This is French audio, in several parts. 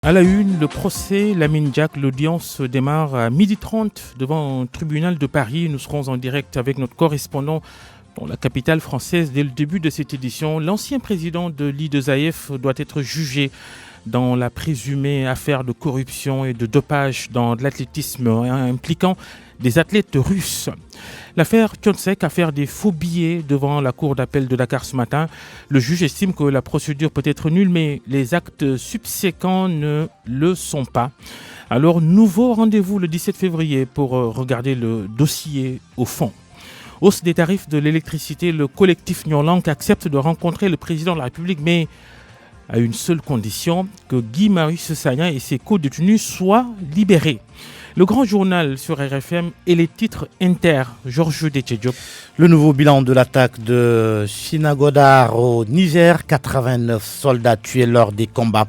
À la une, le procès Lamine Diack, l'audience démarre à 12h30 devant un tribunal de Paris. Nous serons en direct avec notre correspondant dans la capitale française. Dès le début de cette édition, l'ancien président de l'I2AF doit être jugé dans la présumée affaire de corruption et de dopage dans l'athlétisme impliquant des athlètes russes. L'affaire Kiontsek, affaire des faux billets devant la cour d'appel de Dakar ce matin. Le juge estime que la procédure peut être nulle, mais les actes subséquents ne le sont pas. Alors, nouveau rendez-vous le 17 février pour regarder le dossier au fond. Hausse des tarifs de l'électricité, le collectif Nyon-Lank accepte de rencontrer le président de la République, mais à une seule condition, que Guy Marius Sagna et ses co-détenus soient libérés. Le grand journal sur RFM et les titres inter. Georges Détché-Diop. Le nouveau bilan de l'attaque de Sinagodar au Niger, 89 soldats tués lors des combats.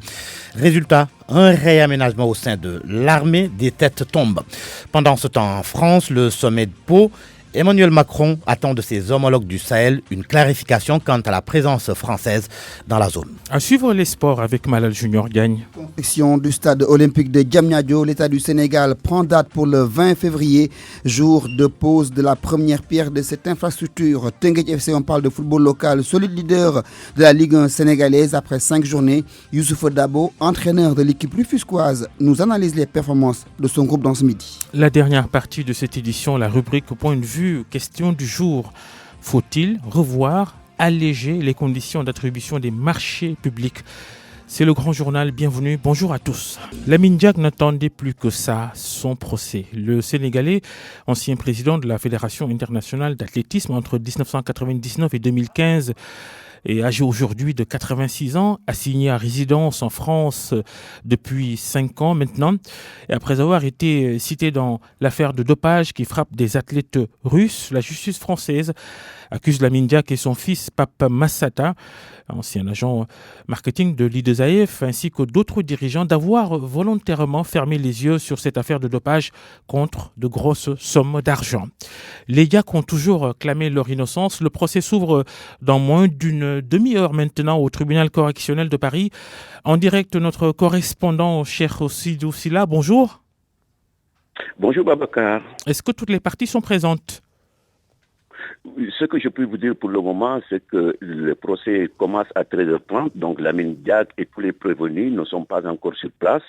Résultat, un réaménagement au sein de l'armée, des têtes tombent. Pendant ce temps, en France, le sommet de Pau, Emmanuel Macron attend de ses homologues du Sahel une clarification quant à la présence française dans la zone. À suivre les sports avec Malal Junior Gagne. Construction du stade olympique de Diamniadio, l'État du Sénégal prend date pour le 20 février, jour de pose de la première pierre de cette infrastructure. Teungueth FC, on parle de football local, solide leader de la Ligue 1 sénégalaise après 5 journées. Youssouf Dabo, entraîneur de l'équipe rufisquoise, nous analyse les performances de son groupe dans ce midi. La dernière partie de cette édition, la rubrique au point de vue. Question du jour. Faut-il revoir, alléger les conditions d'attribution des marchés publics? C'est le grand journal, bienvenue, bonjour à tous. Lamine Diack n'attendait plus que ça, son procès. Le Sénégalais, ancien président de la Fédération internationale d'athlétisme entre 1999 et 2015, et âgé aujourd'hui de 86 ans, assigné à résidence en France depuis 5 ans maintenant. Et après avoir été cité dans l'affaire de dopage qui frappe des athlètes russes, la justice française accuse Lamine Diack et son fils Pape Massata, ancien agent marketing de l'I2AF, ainsi que d'autres dirigeants, d'avoir volontairement fermé les yeux sur cette affaire de dopage contre de grosses sommes d'argent. Les Diack ont toujours clamé leur innocence. Le procès s'ouvre dans moins d'une demi-heure maintenant au tribunal correctionnel de Paris. En direct, notre correspondant Cheikh Sidou Silla, bonjour. Bonjour Babacar. Est-ce que toutes les parties sont présentes ? Ce que je peux vous dire pour le moment, c'est que le procès commence à 13h30, donc Lamine Diack et tous les prévenus ne sont pas encore sur place.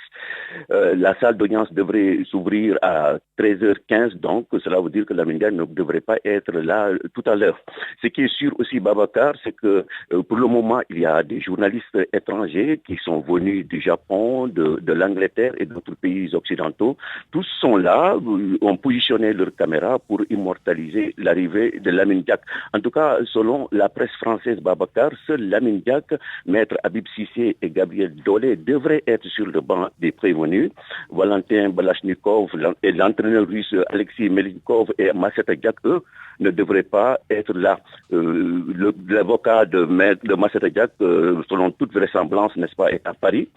La salle d'audience devrait s'ouvrir à 13h15, donc cela veut dire que Lamine Diack ne devrait pas être là tout à l'heure. Ce qui est sûr aussi, Babacar, c'est que pour le moment, il y a des journalistes étrangers qui sont venus du Japon, de l'Angleterre et d'autres pays occidentaux. Tous sont là, ont positionné leurs caméras pour immortaliser l'arrivée de Lamine Diack. En tout cas, selon la presse française Babacar, seul Lamine Diack, maître Habib Cissé et Gabriel Dolé devraient être sur le banc des prévenus. Valentin Balachnikov et l'entraîneur russe Alexis Melinkov et Massata Diack, eux, ne devraient pas être là. L'avocat de Massata Diack, selon toute vraisemblance, n'est-ce pas, est à Paris.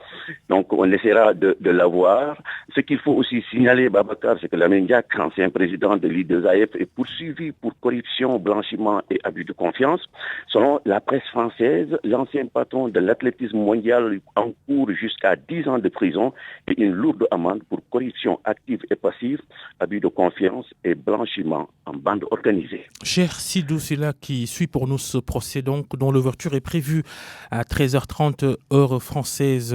Donc, on essaiera de l'avoir. Ce qu'il faut aussi signaler, Babacar, c'est que Lamine Diack, ancien président de l'I2AF, est poursuivi pour corruption, blanchiment et abus de confiance. Selon la presse française, l'ancien patron de l'athlétisme mondial encourt jusqu'à 10 ans de prison et une lourde amende pour corruption active et passive, abus de confiance et blanchiment en bande organisée. Cher Sidou, c'est là qui suit pour nous ce procès donc, dont l'ouverture est prévue à 13h30 heure française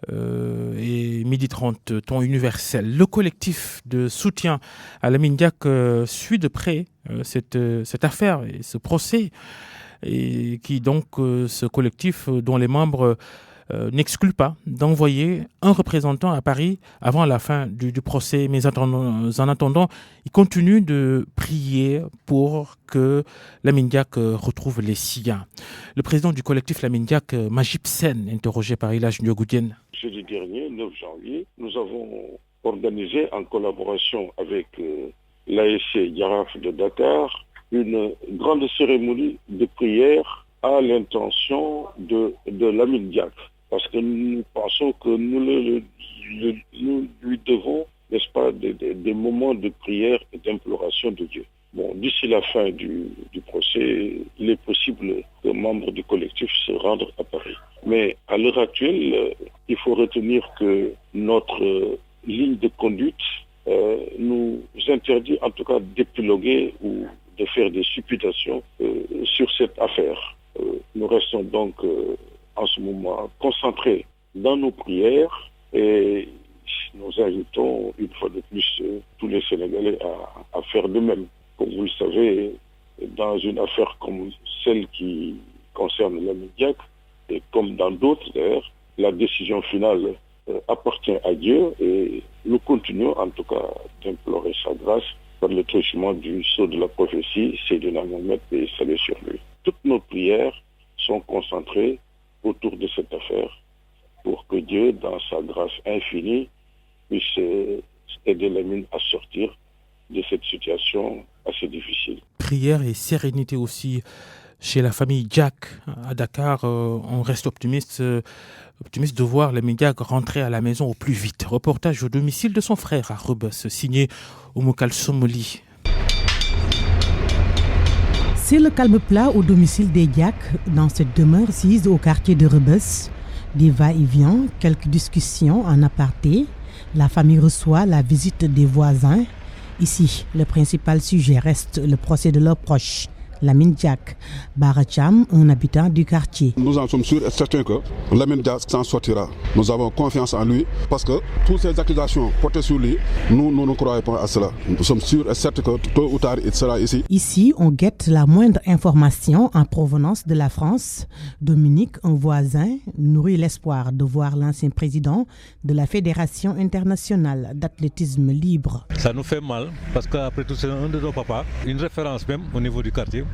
et 12h30 temps universel. Le collectif de soutien à Lamine Diack suit de près cette affaire et ce procès, et qui donc ce collectif dont les membres n'exclut pas d'envoyer un représentant à Paris avant la fin du procès. Mais en attendant, il continue de prier pour que Lamine Diack retrouve les siens. Le président du collectif Lamine Diack, Majib Sen, interrogé par Ilaj Ndiogoudien. Jeudi dernier, 9 janvier, nous avons organisé en collaboration avec l'ASC Yaraf de Dakar une grande cérémonie de prière à l'intention de Lamine Diack. Parce que nous pensons que nous lui devons, n'est-ce pas, des moments de prière et d'imploration de Dieu. Bon, d'ici la fin du procès, il est possible que membres du collectif se rendent à Paris. Mais à l'heure actuelle, il faut retenir que notre ligne de conduite nous interdit en tout cas d'épiloguer ou de faire des supputations sur cette affaire. Nous restons donc en ce moment concentrés dans nos prières et nous invitons une fois de plus tous les Sénégalais à faire de même. Comme vous le savez, dans une affaire comme celle qui concerne Lamine Diack, et comme dans d'autres d'ailleurs, la décision finale appartient à Dieu et nous continuons en tout cas d'implorer sa grâce par le truchement du sceau de la prophétie, Seydina Mohamed et salut sur lui. Toutes nos prières sont concentrées autour de cette affaire pour que Dieu, dans sa grâce infinie, puisse aider Lamine à sortir de cette situation assez difficile. Prière et sérénité aussi chez la famille Diack à Dakar. On reste optimiste de voir Lamine Diack rentrer à la maison au plus vite. Reportage au domicile de son frère à Rebeuss, signé Oumou Kalsoum Ly. C'est le calme plat au domicile des Diack dans cette demeure sise au quartier de Rebeuss. Des va-et-vient, quelques discussions en aparté. La famille reçoit la visite des voisins. Ici, le principal sujet reste le procès de leurs proches. Lamine Diack, Baracham, un habitant du quartier. Nous en sommes sûrs et certains que Lamine Diack s'en sortira. Nous avons confiance en lui parce que toutes ces accusations portées sur lui, nous ne croyons pas à cela. Nous sommes sûrs et certains que tôt ou tard il sera ici. Ici, on guette la moindre information en provenance de la France. Dominique, un voisin, nourrit l'espoir de voir l'ancien président de la Fédération internationale d'athlétisme libre. Ça nous fait mal parce qu'après tout, c'est un de nos papas, une référence même au niveau du quartier.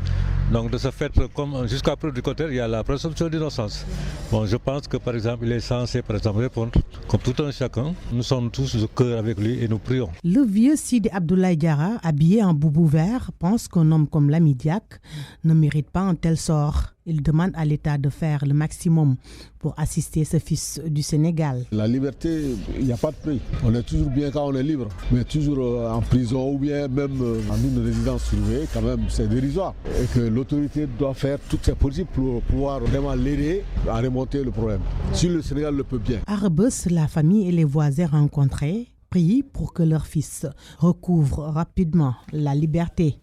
Donc de ce fait, comme jusqu'à preuve du contraire, il y a la présomption d'innocence. Bon, je pense que par exemple, il est censé par exemple répondre comme tout un chacun. Nous sommes tous de cœur avec lui et nous prions. Le vieux Sidi Abdoulaye Diarra, habillé en boubou vert, pense qu'un homme comme Lamine Diack ne mérite pas un tel sort. Il demande à l'État de faire le maximum pour assister ce fils du Sénégal. La liberté, il n'y a pas de prix. On est toujours bien quand on est libre, mais toujours en prison ou bien même en une résidence surveillée, quand même, c'est dérisoire. Et que l'autorité doit faire toutes ses possibles pour pouvoir vraiment l'aider à remonter le problème. Si le Sénégal le peut bien. À Rebeuss, la famille et les voisins rencontrés prient pour que leur fils recouvre rapidement la liberté.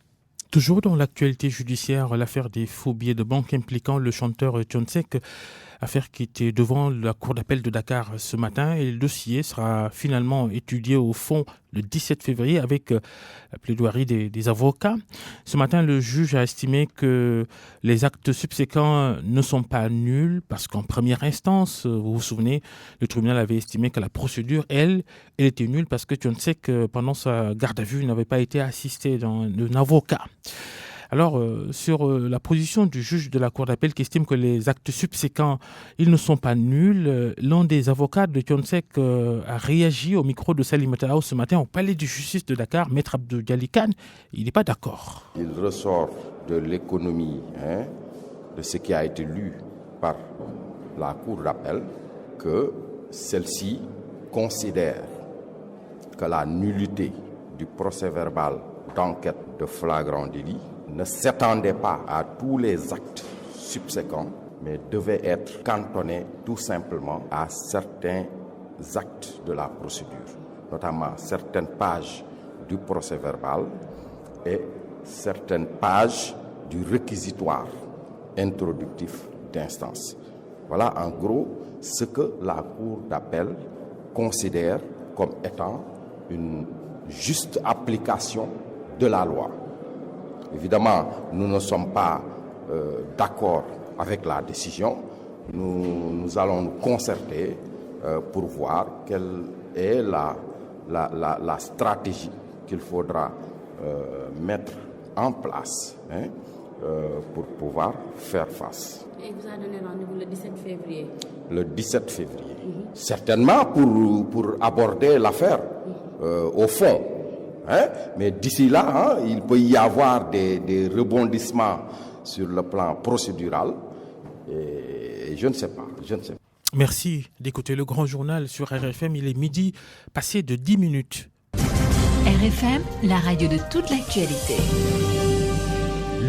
Toujours dans l'actualité judiciaire, l'affaire des faux billets de banque impliquant le chanteur Thione Seck, affaire qui était devant la cour d'appel de Dakar ce matin, et le dossier sera finalement étudié au fond le 17 février avec la plaidoirie des avocats. Ce matin, le juge a estimé que les actes subséquents ne sont pas nuls parce qu'en première instance, vous vous souvenez, le tribunal avait estimé que la procédure, elle était nulle parce que Thione Seck, pendant sa garde à vue, n'avait pas été assisté d'un avocat. Alors, sur la position du juge de la Cour d'appel qui estime que les actes subséquents, ils ne sont pas nuls, l'un des avocats de Thione Seck a réagi au micro de Salimata Aou ce matin au palais de justice de Dakar, Maître Abdou Diali Kane. Il n'est pas d'accord. Il ressort de l'économie de ce qui a été lu par la Cour d'appel que celle-ci considère que la nullité du procès-verbal d'enquête de flagrant délit ne s'étendait pas à tous les actes subséquents, mais devait être cantonné tout simplement à certains actes de la procédure, notamment certaines pages du procès-verbal et certaines pages du réquisitoire introductif d'instance. Voilà en gros ce que la Cour d'appel considère comme étant une juste application de la loi. Évidemment, nous ne sommes pas d'accord avec la décision. Nous allons nous concerter pour voir quelle est la stratégie qu'il faudra mettre en place pour pouvoir faire face. Et il vous a donné rendez-vous le 17 février? Le 17 février. Certainement pour aborder l'affaire au fond. Mais d'ici là, il peut y avoir des rebondissements sur le plan procédural. Et je ne sais pas. Merci d'écouter le Grand Journal sur RFM. Il est midi, passé de 10 minutes. RFM, la radio de toute l'actualité.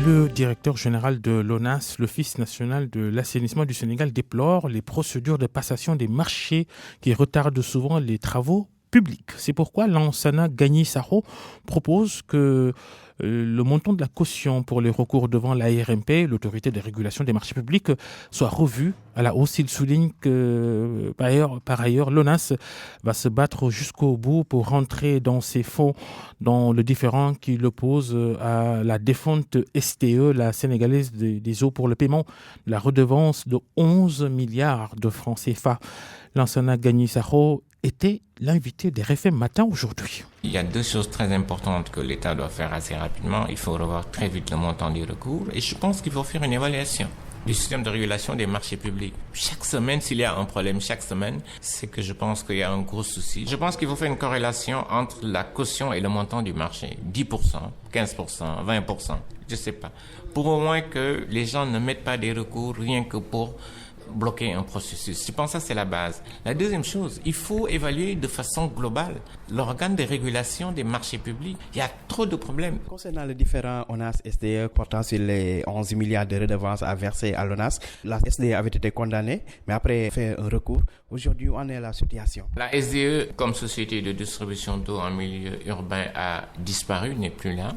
Le directeur général de l'ONAS, l'Office national de l'assainissement du Sénégal, déplore les procédures de passation des marchés qui retardent souvent les travaux publics. C'est pourquoi Lansana Gagny Sakho propose que le montant de la caution pour les recours devant l'ARMP, l'autorité de régulation des marchés publics, soit revu à la hausse. Il souligne que par ailleurs l'ONAS va se battre jusqu'au bout pour rentrer dans ses fonds dans le différend qui l'oppose à la défunte STE, la sénégalaise des eaux, pour le paiement de la redevance de 11 milliards de francs CFA. Lansana Gagny Sakho était l'invité des RFM Matin aujourd'hui. Il y a deux choses très importantes que l'État doit faire assez rapidement. Il faut revoir très vite le montant des recours et je pense qu'il faut faire une évaluation du système de régulation des marchés publics. Chaque semaine, s'il y a un problème, chaque semaine, c'est que je pense qu'il y a un gros souci. Je pense qu'il faut faire une corrélation entre la caution et le montant du marché. 10%, 15%, 20%, je sais pas. Pour au moins que les gens ne mettent pas des recours rien que pour bloquer un processus. Je pense que ça, c'est la base. La deuxième chose, il faut évaluer de façon globale l'organe de régulation des marchés publics. Il y a trop de problèmes. Concernant les différents ONAS SDE portant sur les 11 milliards de redevances à verser à l'ONAS, la SDE avait été condamnée, mais après fait un recours. Aujourd'hui, où en est la situation? La SDE, comme société de distribution d'eau en milieu urbain, a disparu, n'est plus là.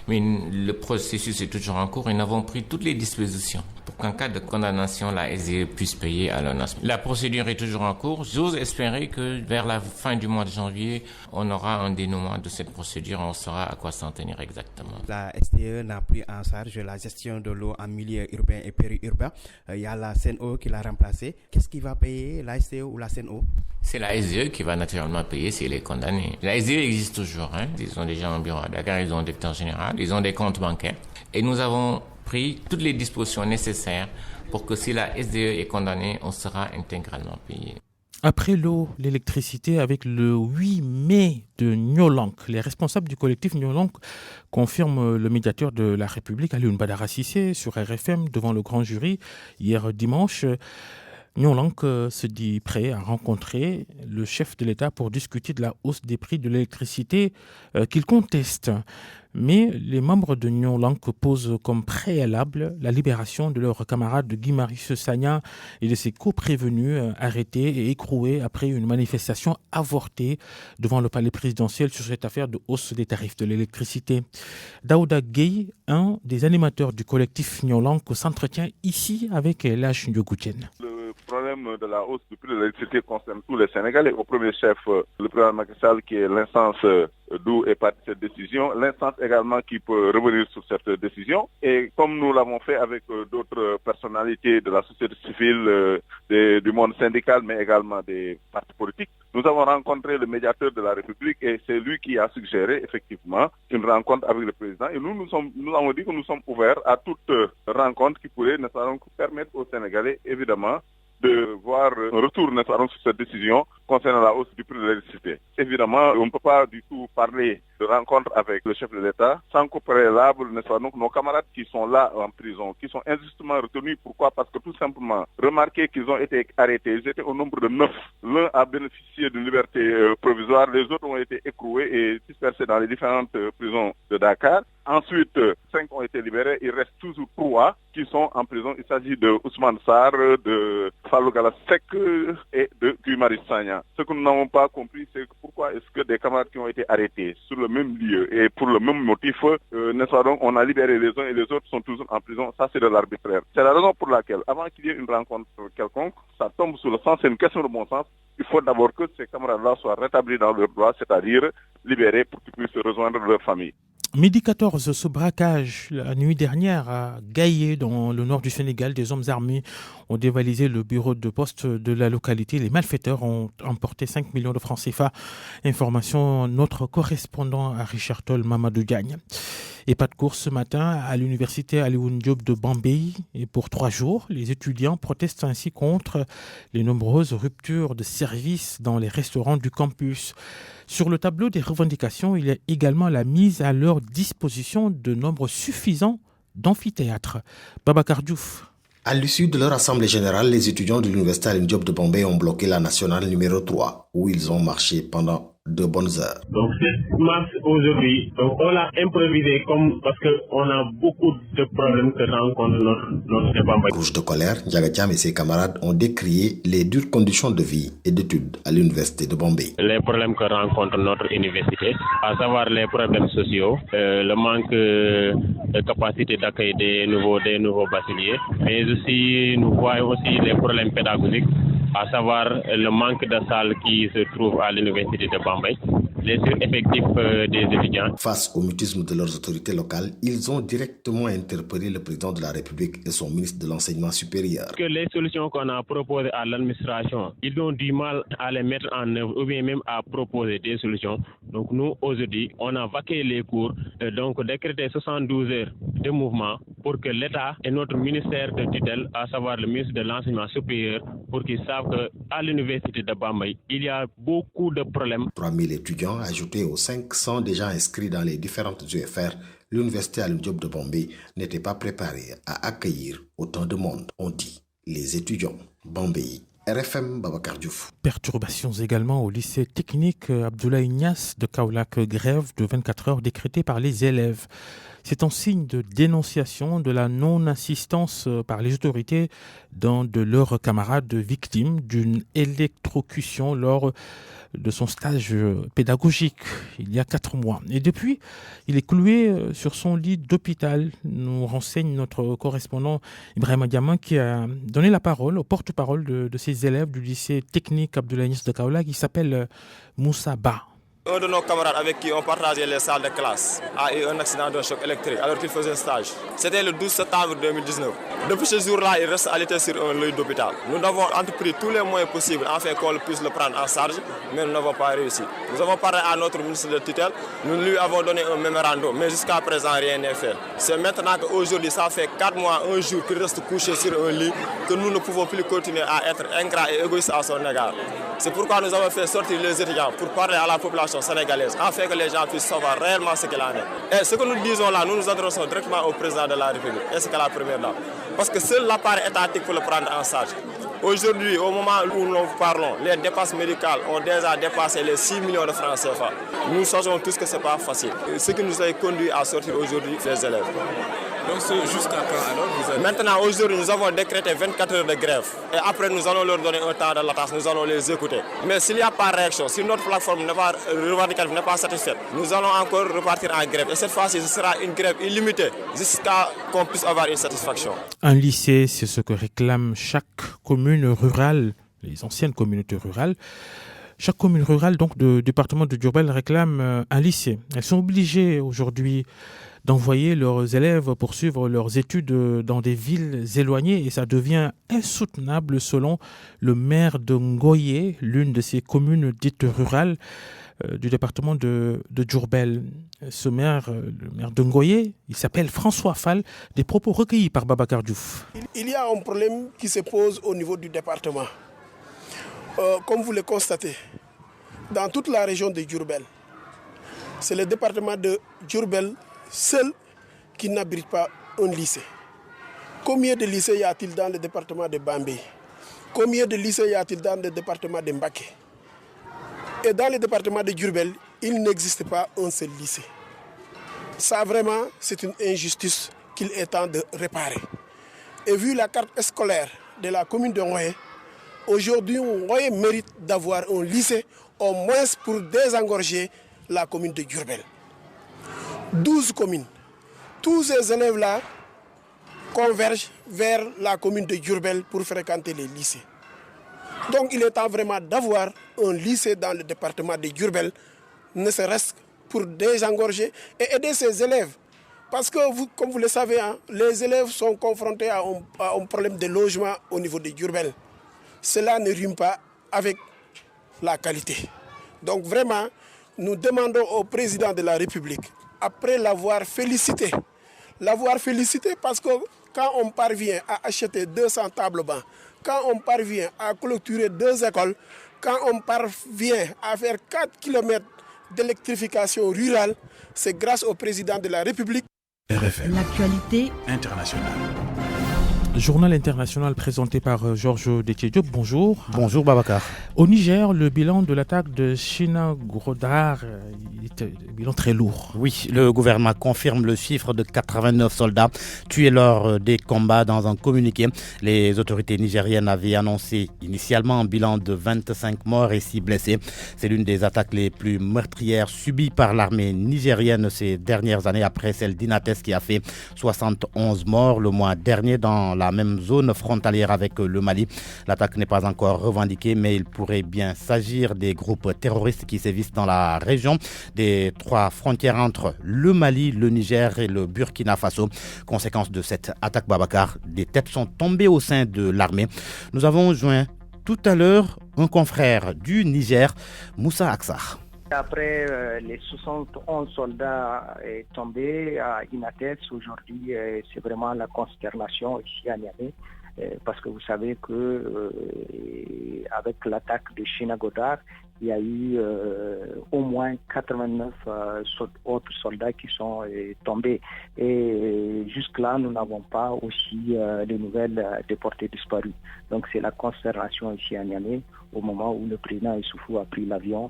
Mais le processus est toujours en cours et nous avons pris toutes les dispositions pour qu'en cas de condamnation, la SDE puisse payer à l'ONAS. La procédure est toujours en cours. J'ose espérer que vers la fin du mois de janvier, on aura un dénouement de cette procédure et on saura à quoi s'en tenir exactement. La SDE n'a plus en charge la gestion de l'eau en milieu urbain et périurbain. Il y a la CNO qui l'a remplacée. Qu'est-ce qui va payer, la SDE ou la CNO? C'est la SDE qui va naturellement payer si elle est condamnée. La SDE existe toujours. Ils ont déjà un bureau à Dakar, ils ont un directeur général, ils ont des comptes bancaires. Et nous avons pris toutes les dispositions nécessaires pour que si la SDE est condamnée, on sera intégralement payé. Après l'eau, l'électricité, avec le 8 mai de Nyolank, les responsables du collectif Nyolank confirment le médiateur de la République, Alioune Badara Cissé, sur RFM devant le grand jury hier dimanche. Nyolank se dit prêt à rencontrer le chef de l'État pour discuter de la hausse des prix de l'électricité qu'il conteste. Mais les membres de Nyolank posent comme préalable la libération de leur camarade Guy Marius Sagna et de ses co-prévenus arrêtés et écroués après une manifestation avortée devant le palais présidentiel sur cette affaire de hausse des tarifs de l'électricité. Daouda Gueye, un des animateurs du collectif Nyolank, s'entretient ici avec Lach Ndiogoutienne. Le problème de la hausse du prix de l'électricité concerne tous les Sénégalais. Au premier chef, le président Macky Sall, qui est l'instance d'où est partie cette décision, l'instance également qui peut revenir sur cette décision. Et comme nous l'avons fait avec d'autres personnalités de la société civile, du monde syndical, mais également des partis politiques, nous avons rencontré le médiateur de la République et c'est lui qui a suggéré effectivement une rencontre avec le président. Et nous avons dit que nous sommes ouverts à toute rencontre qui pourrait nous permettre aux Sénégalais, évidemment, de voir un retour sur cette décision concernant la hausse du prix de l'électricité. Évidemment, on ne peut pas du tout parler de rencontre avec le chef de l'État sans qu'au préalable, nos camarades qui sont là en prison, qui sont injustement retenus. Pourquoi? Parce que tout simplement, remarquez qu'ils ont été arrêtés. Ils étaient au nombre de 9. L'un a bénéficié d'une liberté provisoire, les autres ont été écroués et dispersés dans les différentes prisons de Dakar. Ensuite, 5 ont été libérés. Il reste toujours 3 qui sont en prison. Il s'agit de Ousmane Sarr, de Fallou Galasek et de Guy Marius Sagna. Ce que nous n'avons pas compris, c'est pourquoi est-ce que des camarades qui ont été arrêtés sur le même lieu et pour le même motif, on a libéré les uns et les autres sont toujours en prison. Ça, c'est de l'arbitraire. C'est la raison pour laquelle, avant qu'il y ait une rencontre quelconque, ça tombe sous le sens, c'est une question de bon sens. Il faut d'abord que ces camarades-là soient rétablis dans leurs droits, c'est-à-dire libérés pour qu'ils puissent rejoindre leur famille. Midi 14, ce braquage la nuit dernière à Gaillé, dans le nord du Sénégal, des hommes armés ont dévalisé le bureau de poste de la localité. Les malfaiteurs ont emporté 5 millions de francs CFA. Information, notre correspondant à Richard Toll, Mamadou Diagne. Et pas de course ce matin à l'université Alioune Diop de Bambey. Et pour 3 jours, les étudiants protestent ainsi contre les nombreuses ruptures de services dans les restaurants du campus. Sur le tableau des revendications, il y a également la mise à leur disposition de nombre suffisant d'amphithéâtres. Babacar Diouf. À l'issue de leur assemblée générale, les étudiants de l'université Alioune Diop de Bambey ont bloqué la nationale numéro 3. où ils ont marché pendant de bonnes heures. Donc cette marche aujourd'hui, donc on l'a improvisé parce qu'on a beaucoup de problèmes que rencontre notre département. Rouge de colère, Ndiaga Thiam et ses camarades ont décrié les dures conditions de vie et d'études à l'université de Bambey. Les problèmes que rencontre notre université, à savoir les problèmes sociaux, le manque de capacité d'accueil des nouveaux bacheliers, mais aussi nous voyons aussi les problèmes pédagogiques, à savoir le manque de salles qui se trouvent à l'université de Bambey, les sureffectifs des étudiants. Face au mutisme de leurs autorités locales, ils ont directement interpellé le président de la République et son ministre de l'Enseignement supérieur. Que les solutions qu'on a proposées à l'administration, ils ont du mal à les mettre en œuvre ou bien même à proposer des solutions. Donc nous, aujourd'hui, on a vaqué les cours, donc décrété 72 heures de mouvement pour que l'État et notre ministère de tutelle, à savoir le ministre de l'Enseignement supérieur, pour qu'ils savent qu'à l'université de Bambey, il y a beaucoup de problèmes. 3000 étudiants ajoutés aux 500 déjà inscrits dans les différentes UFR, l'université Alioune Diop de Bambey n'était pas préparée à accueillir autant de monde, ont dit les étudiants. Bambey, RFM, Babacar Diouf. Perturbations également au lycée technique Abdoulaye Niasse de Kaolack, grève de 24 heures décrétée par les élèves. C'est en signe de dénonciation de la non-assistance par les autorités d'un de leurs camarades victimes d'une électrocution lors de son stage pédagogique il y a 4 mois. Et depuis, il est cloué sur son lit d'hôpital, nous renseigne notre correspondant Ibrahima Diamant qui a donné la parole au porte-parole de ces élèves du lycée technique Abdoulaye Niasse de Kaolack qui s'appelle Moussa Ba. Un de nos camarades avec qui on partageait les salles de classe a eu un accident d'un choc électrique alors qu'il faisait un stage. C'était le 12 septembre 2019. Depuis ce jour-là, il reste alité sur un lit d'hôpital. Nous avons entrepris tous les moyens possibles afin qu'on puisse le prendre en charge, mais nous n'avons pas réussi. Nous avons parlé à notre ministre de tutelle, nous lui avons donné un mémorandum, mais jusqu'à présent, rien n'est fait. C'est maintenant qu'aujourd'hui, ça fait 4 mois, un jour qu'il reste couché sur un lit, que nous ne pouvons plus continuer à être ingrats et égoïstes à son égard. C'est pourquoi nous avons fait sortir les étudiants pour parler à la population sénégalaise, afin que les gens puissent savoir réellement ce qu'il en est. Et ce que nous disons là, nous nous adressons directement au président de la République, ainsi qu'à la première dame. Parce que seul l'appareil étatique peut le prendre en charge. Aujourd'hui, au moment où nous parlons, les dépenses médicales ont déjà dépassé les 6 millions de francs CFA. Nous sachons tous que ce n'est pas facile. Ce qui nous a conduit à sortir aujourd'hui les élèves. Donc jusqu'à quand alors Maintenant, aujourd'hui, nous avons décrété 24 heures de grève. Et après, nous allons leur donner un temps de latence, nous allons les écouter. Mais s'il n'y a pas de réaction, si notre plateforme revendicative n'est pas satisfaite, nous allons encore repartir en grève. Et cette fois-ci, ce sera une grève illimitée jusqu'à qu'on puisse avoir une satisfaction. Un lycée, c'est ce que réclame chaque commune rurale, les anciennes communautés rurales. Chaque commune rurale donc du département de Diourbel réclame un lycée. Elles sont obligées aujourd'hui d'envoyer leurs élèves poursuivre leurs études dans des villes éloignées et ça devient insoutenable selon le maire de Ngoye, l'une de ces communes dites rurales du département de Diourbel. Ce maire, le maire de Ngoye, il s'appelle François Fall, des propos recueillis par Babacar Diouf. Il y a un problème qui se pose au niveau du département. Comme vous le constatez, dans toute la région de Diourbel, c'est le département de Diourbel seul qui n'abrite pas un lycée. Combien de lycées y a-t-il dans le département de Bambey? Combien de lycées y a-t-il dans le département de Mbaké? Et dans le département de Diourbel, il n'existe pas un seul lycée. Ça vraiment, c'est une injustice qu'il est temps de réparer. Et vu la carte scolaire de la commune de Ngoye, aujourd'hui, Ngoye mérite d'avoir un lycée au moins pour désengorger la commune de Diourbel. 12 communes. Tous ces élèves-là convergent vers la commune de Diourbel pour fréquenter les lycées. Donc il est temps vraiment d'avoir un lycée dans le département de Diourbel, ne serait-ce pour désengorger et aider ces élèves. Parce que, comme vous le savez, les élèves sont confrontés à un problème de logement au niveau de Diourbel. Cela ne rime pas avec la qualité. Donc vraiment, nous demandons au président de la République, après l'avoir félicité parce que quand on parvient à acheter 200 tables bancs, quand on parvient à clôturer 2 écoles, quand on parvient à faire 4 km d'électrification rurale, c'est grâce au président de la République. RFM. L'actualité internationale. Journal international présenté par Georges Détié-Diop. Bonjour. Bonjour Babacar. Au Niger, le bilan de l'attaque de Chinagodar est un bilan très lourd. Oui, le gouvernement confirme le chiffre de 89 soldats tués lors des combats dans un communiqué. Les autorités nigériennes avaient annoncé initialement un bilan de 25 morts et 6 blessés. C'est l'une des attaques les plus meurtrières subies par l'armée nigérienne ces dernières années, après celle d'Inates qui a fait 71 morts le mois dernier dans la même zone frontalière avec le Mali. L'attaque n'est pas encore revendiquée, mais il pourrait bien s'agir des groupes terroristes qui sévissent dans la région des 3 frontières entre le Mali, le Niger et le Burkina Faso. Conséquence de cette attaque, Babacar, des têtes sont tombées au sein de l'armée. Nous avons joint tout à l'heure un confrère du Niger, Moussa Aksar. Après les 71 soldats tombés à Inates, aujourd'hui, c'est vraiment la consternation ici à Niamey, parce que vous savez que avec l'attaque de Chinagodar, il y a eu au moins 89 autres soldats qui sont tombés. Et jusque-là, nous n'avons pas aussi les nouvelles déportés disparus. Donc c'est la consternation ici à Niamey, au moment où le président Issoufou a pris l'avion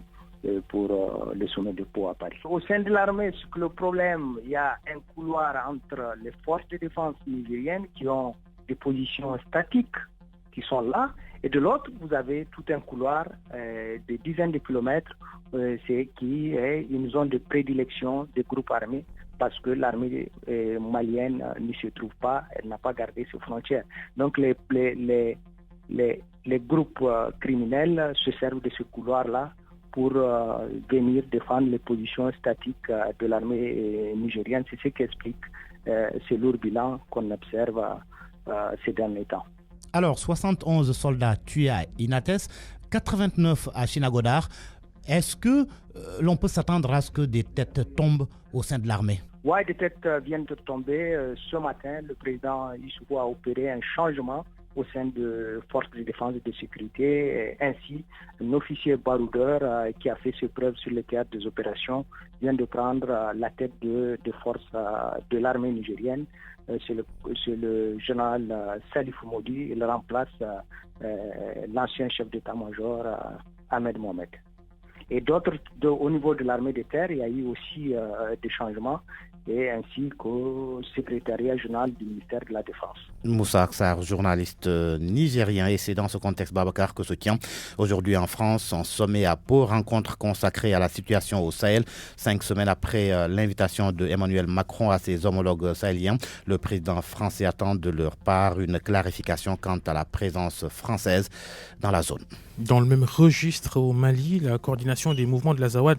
pour le sommet de Pau à Paris. Au sein de l'armée, c'est que le problème, il y a un couloir entre les forces de défense nigériennes qui ont des positions statiques qui sont là, et de l'autre, vous avez tout un couloir de dizaines de kilomètres, qui est une zone de prédilection des groupes armés, parce que l'armée malienne n'y se trouve pas, elle n'a pas gardé ses frontières. Donc les groupes criminels se servent de ce couloir-là pour venir défendre les positions statiques de l'armée nigérienne. C'est ce qui explique ce lourd bilan qu'on observe ces derniers temps. Alors, 71 soldats tués à Inates, 89 à Chinagodar. Est-ce que l'on peut s'attendre à ce que des têtes tombent au sein de l'armée? Oui, des têtes viennent de tomber. Ce matin, le président Issoufou a opéré un changement au sein de forces de défense et de sécurité. Ainsi, un officier baroudeur qui a fait ses preuves sur le théâtre des opérations vient de prendre la tête de forces de l'armée nigérienne. C'est le général Salifou Modi. Il remplace l'ancien chef d'état-major Ahmed Mohamed. Et d'autres, au niveau de l'armée de terre, il y a eu aussi des changements, et ainsi qu'au secrétariat général du ministère de la Défense. Moussa Aksar, journaliste nigérien, et c'est dans ce contexte, Babacar, que se tient aujourd'hui en France un sommet à Pau, rencontre consacrée à la situation au Sahel. 5 semaines après l'invitation de Emmanuel Macron à ses homologues sahéliens, le président français attend de leur part une clarification quant à la présence française dans la zone. Dans le même registre au Mali, la coordination des mouvements de l'Azawad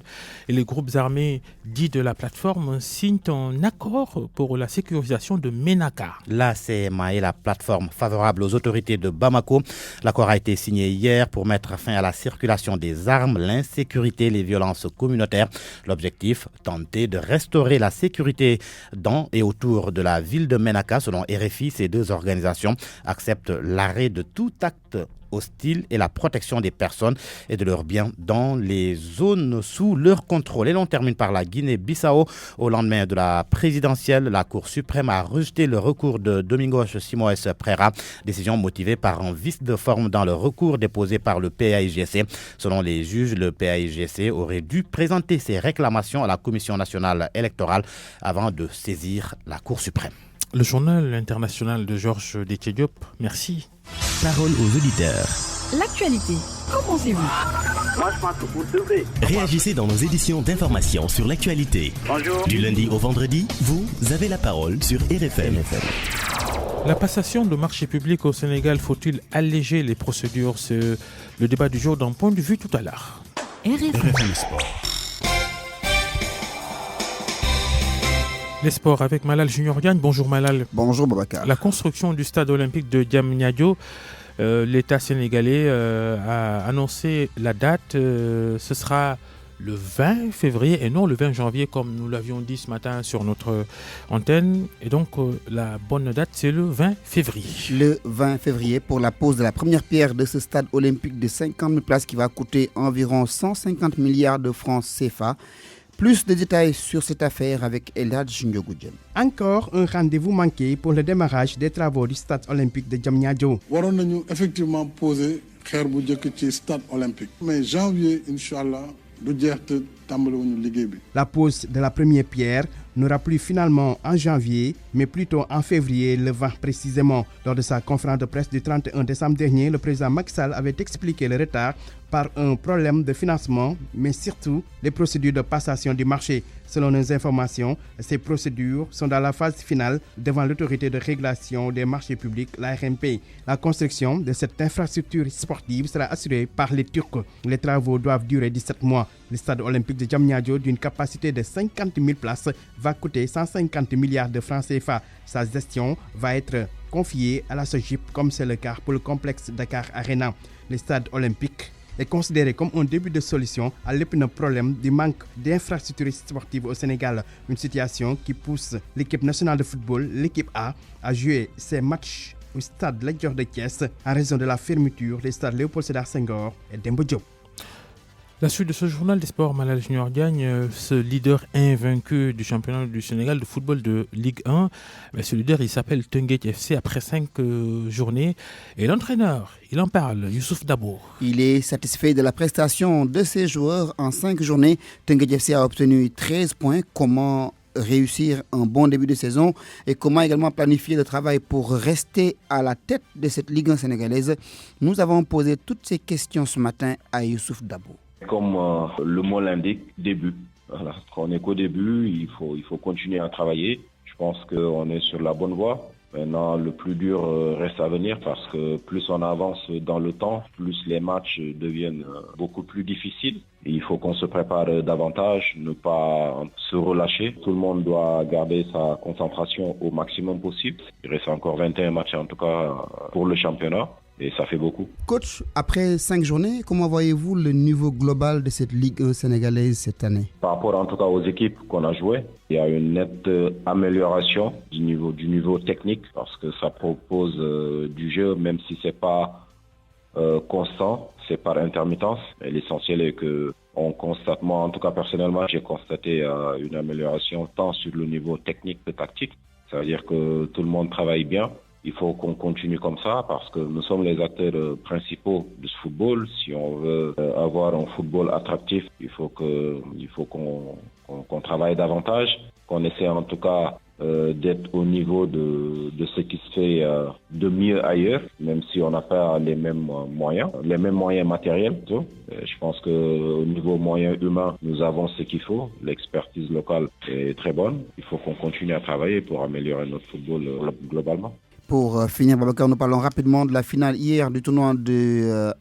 et les groupes armés dits de la plateforme signent un accord pour la sécurisation de Ménaka. La CMA est la plateforme favorable aux autorités de Bamako. L'accord a été signé hier pour mettre fin à la circulation des armes, l'insécurité et les violences communautaires. L'objectif, tenter de restaurer la sécurité dans et autour de la ville de Ménaka. Selon RFI, ces deux organisations acceptent l'arrêt de tout acte hostile et la protection des personnes et de leurs biens dans les zones sous leur contrôle. Et l'on termine par la Guinée-Bissau. Au lendemain de la présidentielle, la Cour suprême a rejeté le recours de Domingos Simoes Pereira, décision motivée par un vice de forme dans le recours déposé par le PAIGC. Selon les juges, le PAIGC aurait dû présenter ses réclamations à la Commission nationale électorale avant de saisir la Cour suprême. Le journal international de Georges Détié-Diop, merci. Parole aux auditeurs. L'actualité, qu'en pensez-vous? Moi, je pense que vous devez. Réagissez dans nos éditions d'information sur l'actualité. Bonjour. Du lundi au vendredi, vous avez la parole sur RFM. La passation de marchés publics au Sénégal, faut-il alléger les procédures? C'est le débat du jour d'un point de vue tout à l'heure. RFM Sport. Les sports avec Malal Junior Diagne. Bonjour Malal. Bonjour Babacar. La construction du stade olympique de Diamniadio, l'État sénégalais a annoncé la date. Ce sera le 20 février et non le 20 janvier comme nous l'avions dit ce matin sur notre antenne. Et donc la bonne date c'est le 20 février. Le 20 février pour la pose de la première pierre de ce stade olympique de 50 000 places qui va coûter environ 150 milliards de francs CFA. Plus de détails sur cette affaire avec Eladj Ndiogoudjen. Encore un rendez-vous manqué pour le démarrage des travaux du stade olympique de Diamniadio. waroon nañu effectivement poser xeer bu njëkk ci stade olympique mais janvier inchallah du jeex te tàmbaliwuñu liggéey bi. La pose de la première pierre n'aura plus finalement en janvier, mais plutôt en février, le 20 précisément. Lors de sa conférence de presse du 31 décembre dernier, le président Macky Sall avait expliqué le retard par un problème de financement, mais surtout les procédures de passation du marché. Selon nos informations, ces procédures sont dans la phase finale devant l'autorité de régulation des marchés publics, l'ARMP. La construction de cette infrastructure sportive sera assurée par les Turcs. Les travaux doivent durer 17 mois. Le stade olympique de Diamniadio, d'une capacité de 50 000 places, va coûter 150 milliards de francs CFA. Sa gestion va être confiée à la SOGIP, comme c'est le cas pour le complexe Dakar Arena. Le stade olympique est considéré comme un début de solution à l'épineux problème du manque d'infrastructures sportives au Sénégal. Une situation qui pousse l'équipe nationale de football, l'équipe A, à jouer ses matchs au stade Lat Dior de Thiès en raison de la fermeture des stades Léopold Sédar Senghor et Demba Diop. La suite de ce journal des sports, Malal Junior gagne ce leader invaincu du championnat du Sénégal de football de Ligue 1. Mais ce leader, il s'appelle Teungueth FC après 5 journées. Et l'entraîneur, il en parle, Youssouf Dabo. Il est satisfait de la prestation de ses joueurs en 5 journées. Teungueth FC a obtenu 13 points. Comment réussir un bon début de saison et comment également planifier le travail pour rester à la tête de cette Ligue 1 sénégalaise? Nous avons posé toutes ces questions ce matin à Youssouf Dabo. Comme le mot l'indique, début. Voilà. Quand on n'est qu'au début, il faut continuer à travailler. Je pense qu'on est sur la bonne voie. Maintenant, le plus dur reste à venir parce que plus on avance dans le temps, plus les matchs deviennent beaucoup plus difficiles. Et il faut qu'on se prépare davantage, ne pas se relâcher. Tout le monde doit garder sa concentration au maximum possible. Il reste encore 21 matchs en tout cas pour le championnat. Et ça fait beaucoup. Coach, après 5 journées, comment voyez-vous le niveau global de cette Ligue 1 sénégalaise cette année? Par rapport en tout cas aux équipes qu'on a jouées, il y a une nette amélioration du niveau technique parce que ça propose du jeu, même si c'est pas constant, c'est par intermittence. Et l'essentiel est que on constate, moi en tout cas personnellement, j'ai constaté une amélioration tant sur le niveau technique que tactique. Ça veut dire que tout le monde travaille bien. Il faut qu'on continue comme ça parce que nous sommes les acteurs principaux de ce football. Si on veut avoir un football attractif, il faut qu'on travaille davantage, qu'on essaie en tout cas d'être au niveau de ce qui se fait de mieux ailleurs, même si on n'a pas les mêmes moyens matériels. Je pense qu'au niveau moyen humain, nous avons ce qu'il faut. L'expertise locale est très bonne. Il faut qu'on continue à travailler pour améliorer notre football globalement. Pour finir, Babacar, nous parlons rapidement de la finale hier du tournoi de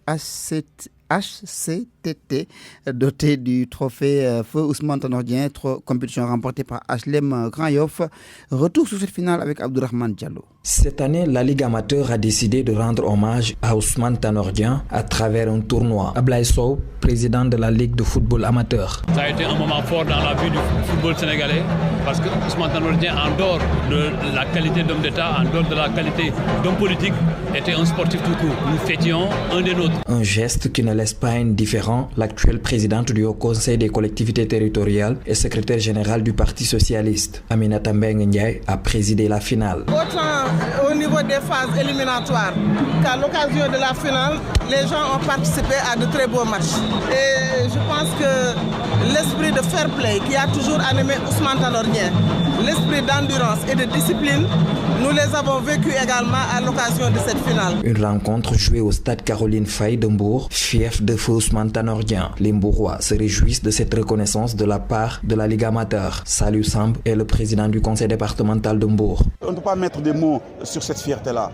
HCTT, doté du trophée Feu Ousmane Tanor Dieng, compétition remportée par HLM Grand Yoff. Retour sur cette finale avec Abdourahmane Diallo. Cette année, la Ligue amateur a décidé de rendre hommage à Ousmane Tanor Dieng à travers un tournoi. Ablaye Sow, président de la Ligue de football amateur. Ça a été un moment fort dans la vie du football sénégalais parce que Ousmane Tanor Dieng, en dehors de la qualité d'homme d'État, en dehors de la qualité d'homme politique, était un sportif tout court. Nous fêtions un des nôtres. Un geste qui ne laisse pas indifférent l'actuelle présidente du Haut Conseil des collectivités territoriales et secrétaire générale du Parti socialiste. Aminata Mbengue Ndiaye a présidé la finale. Autant au niveau des phases éliminatoires qu'à l'occasion de la finale, les gens ont participé à de très beaux matchs. Et je pense que l'esprit de fair play qui a toujours animé Ousmane Tanor Dieng, l'esprit d'endurance et de discipline, nous les avons vécus également à l'occasion de cette finale. Une rencontre jouée au stade Caroline Faye de Mbour, fief de feu Ousmane Tanor Dieng. Les Mbourois se réjouissent de cette reconnaissance de la part de la Ligue amateur. Salou Samb est le président du conseil départemental de Mbour. On ne peut pas mettre des mots sur cette fierté-là,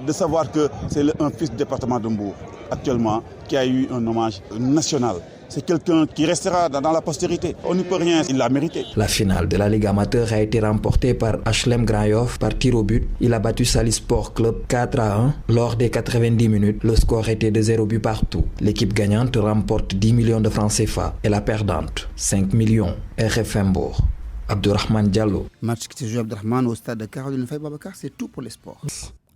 de savoir que c'est un fils du département de Mbour, actuellement, qui a eu un hommage national. C'est quelqu'un qui restera dans la postérité. On n'y peut rien, il l'a mérité. La finale de la Ligue amateur a été remportée par HLM Grand Yoff par tir au but. Il a battu Saly Sport Club 4-1 lors des 90 minutes. Le score était de 0 but partout. L'équipe gagnante remporte 10 millions de francs CFA et la perdante 5 millions. RFM Mbour. Abdourahmane Diallo. Match qui se joue Abdourahmane au stade de Caroline Faye. Babacar, c'est tout pour les sports.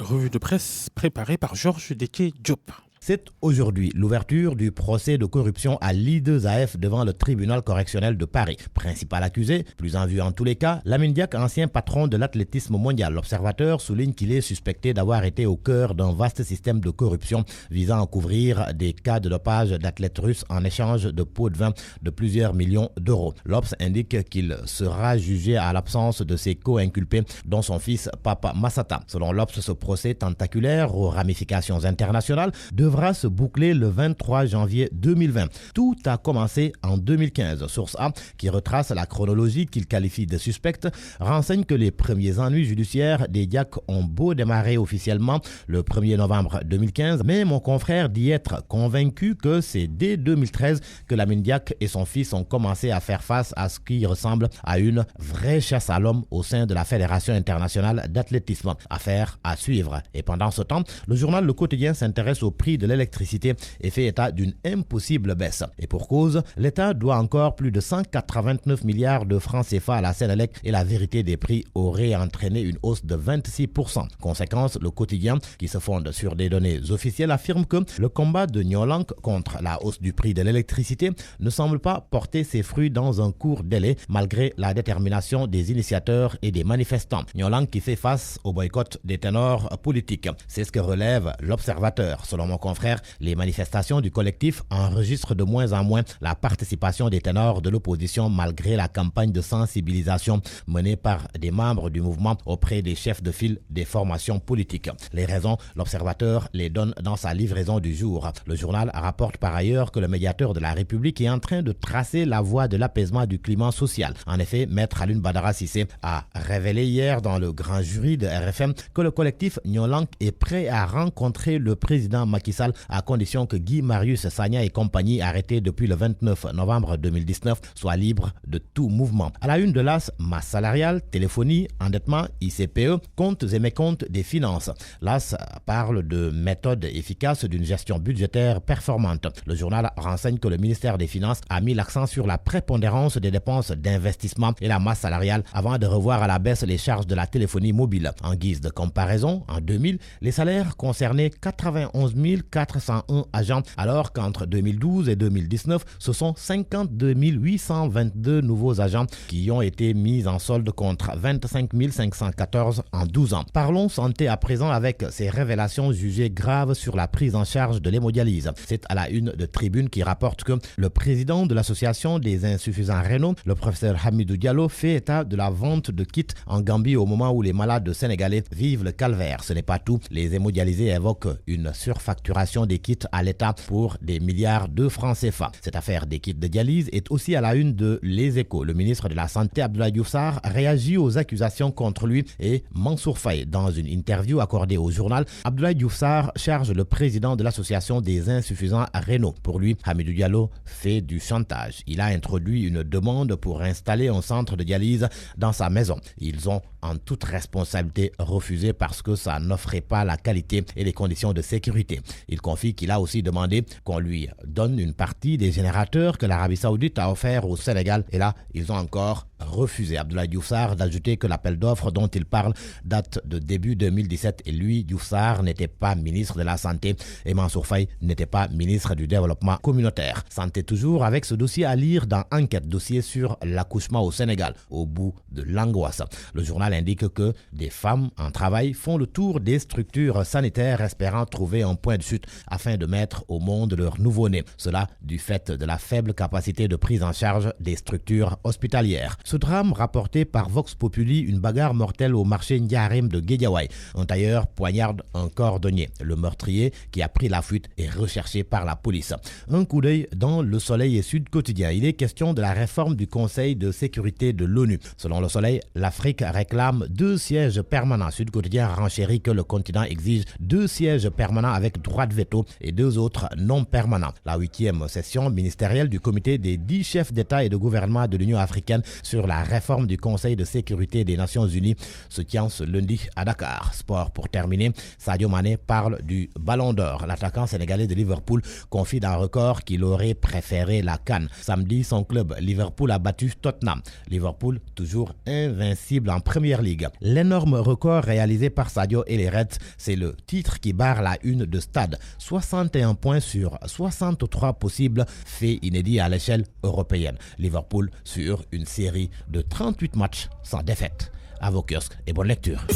Revue de presse préparée par Georges Deke Diop. C'est aujourd'hui l'ouverture du procès de corruption à l'I2AF devant le tribunal correctionnel de Paris. Principal accusé, plus en vue en tous les cas, Lamine Diack, ancien patron de l'athlétisme mondial. L'Observateur souligne qu'il est suspecté d'avoir été au cœur d'un vaste système de corruption visant à couvrir des cas de dopage d'athlètes russes en échange de pots de vin de plusieurs millions d'euros. L'Obs indique qu'il sera jugé à l'absence de ses co-inculpés, dont son fils Papa Massata. Selon l'Obs, ce procès tentaculaire aux ramifications internationales devra se boucler le 23 janvier 2020. Tout a commencé en 2015. Source A, qui retrace la chronologie qu'il qualifie de suspecte, renseigne que les premiers ennuis judiciaires des Diack ont beau démarrer officiellement le 1er novembre 2015, mais mon confrère dit être convaincu que c'est dès 2013 que Lamine Diack et son fils ont commencé à faire face à ce qui ressemble à une vraie chasse à l'homme au sein de la Fédération internationale d'athlétisme. Affaire à suivre. Et pendant ce temps, le journal Le Quotidien s'intéresse au prix de l'électricité et fait état d'une impossible baisse. Et pour cause, l'État doit encore plus de 189 milliards de francs CFA à la Sénélec et la vérité des prix aurait entraîné une hausse de 26%. Conséquence, Le Quotidien, qui se fonde sur des données officielles, affirme que le combat de Nyolank contre la hausse du prix de l'électricité ne semble pas porter ses fruits dans un court délai malgré la détermination des initiateurs et des manifestants. Nyolank qui fait face au boycott des ténors politiques. C'est ce que relève l'Observateur. Selon mon confrère, les manifestations du collectif enregistrent de moins en moins la participation des ténors de l'opposition malgré la campagne de sensibilisation menée par des membres du mouvement auprès des chefs de file des formations politiques. Les raisons, l'Observateur les donne dans sa livraison du jour. Le journal rapporte par ailleurs que le médiateur de la République est en train de tracer la voie de l'apaisement du climat social. En effet, Maître Alioune Badara Cissé a révélé hier dans le grand jury de RFM que le collectif Nyolank est prêt à rencontrer le président Macky Sall à condition que Guy Marius Sagna et compagnie, arrêtés depuis le 29 novembre 2019, soient libres de tout mouvement. À la une de l'AS, masse salariale, téléphonie, endettement, ICPE, comptes et mécomptes des finances. L'AS parle de méthodes efficaces d'une gestion budgétaire performante. Le journal renseigne que le ministère des Finances a mis l'accent sur la prépondérance des dépenses d'investissement et la masse salariale avant de revoir à la baisse les charges de la téléphonie mobile. En guise de comparaison, en 2000, les salaires concernaient 91 401 agents, alors qu'entre 2012 et 2019, ce sont 52 822 nouveaux agents qui ont été mis en solde contre 25 514 en 12 ans. Parlons santé à présent avec ces révélations jugées graves sur la prise en charge de l'hémodialyse. C'est à la une de Tribune qui rapporte que le président de l'association des insuffisants rénaux, le professeur Hamidou Diallo, fait état de la vente de kits en Gambie au moment où les malades sénégalais vivent le calvaire. Ce n'est pas tout. Les hémodialysés évoquent une surfacturation des kits à l'État pour des milliards de francs CFA. Cette affaire des kits de dialyse est aussi à la une de Les Échos. Le ministre de la Santé, Abdoulaye Diouf Sarr, réagit aux accusations contre lui et Mansour Faye. Dans une interview accordée au journal, Abdoulaye Diouf Sarr charge le président de l'association des insuffisants rénaux. Pour lui, Hamidou Diallo fait du chantage. Il a introduit une demande pour installer un centre de dialyse dans sa maison. Ils ont en toute responsabilité refusé parce que ça n'offrait pas la qualité et les conditions de sécurité. Il confie qu'il a aussi demandé qu'on lui donne une partie des générateurs que l'Arabie Saoudite a offert au Sénégal et là, ils ont encore refusé. Abdoulaye Diouf Sarr d'ajouter que l'appel d'offres dont il parle date de début 2017 et lui, Diouf Sarr, n'était pas ministre de la Santé et Mansour Faye n'était pas ministre du Développement communautaire. Santé toujours avec ce dossier à lire dans Enquête, dossier sur l'accouchement au Sénégal, au bout de l'angoisse. Le journal indique que des femmes en travail font le tour des structures sanitaires espérant trouver un point de chute afin de mettre au monde leur nouveau-né. Cela du fait de la faible capacité de prise en charge des structures hospitalières. Ce drame rapporté par Vox Populi, une bagarre mortelle au marché Ndiarem de Guédiawaye. Un tailleur poignarde un cordonnier. Le meurtrier qui a pris la fuite est recherché par la police. Un coup d'œil dans Le Soleil et Sud Quotidien. Il est question de la réforme du Conseil de sécurité de l'ONU. Selon Le Soleil, l'Afrique réclame 2 sièges permanents. Sud Quotidien renchérit que le continent exige 2 sièges permanents avec droit de veto et 2 autres non permanents. La 8e session ministérielle du comité des 10 chefs d'État et de gouvernement de l'Union africaine sur la réforme du Conseil de sécurité des Nations Unies se tient ce lundi à Dakar. Sport pour terminer, Sadio Mané parle du Ballon d'Or. L'attaquant sénégalais de Liverpool confie dans Record qu'il aurait préféré la CAN. Samedi, son club Liverpool a battu Tottenham. Liverpool toujours invincible en Première Ligue. L'énorme record réalisé par Sadio et les Reds, c'est le titre qui barre la une de Stade. stade. 61 points sur 63 possibles, fait inédit à l'échelle européenne. Liverpool sur une série de 38 matchs sans défaite. À vos kiosques et bonne lecture.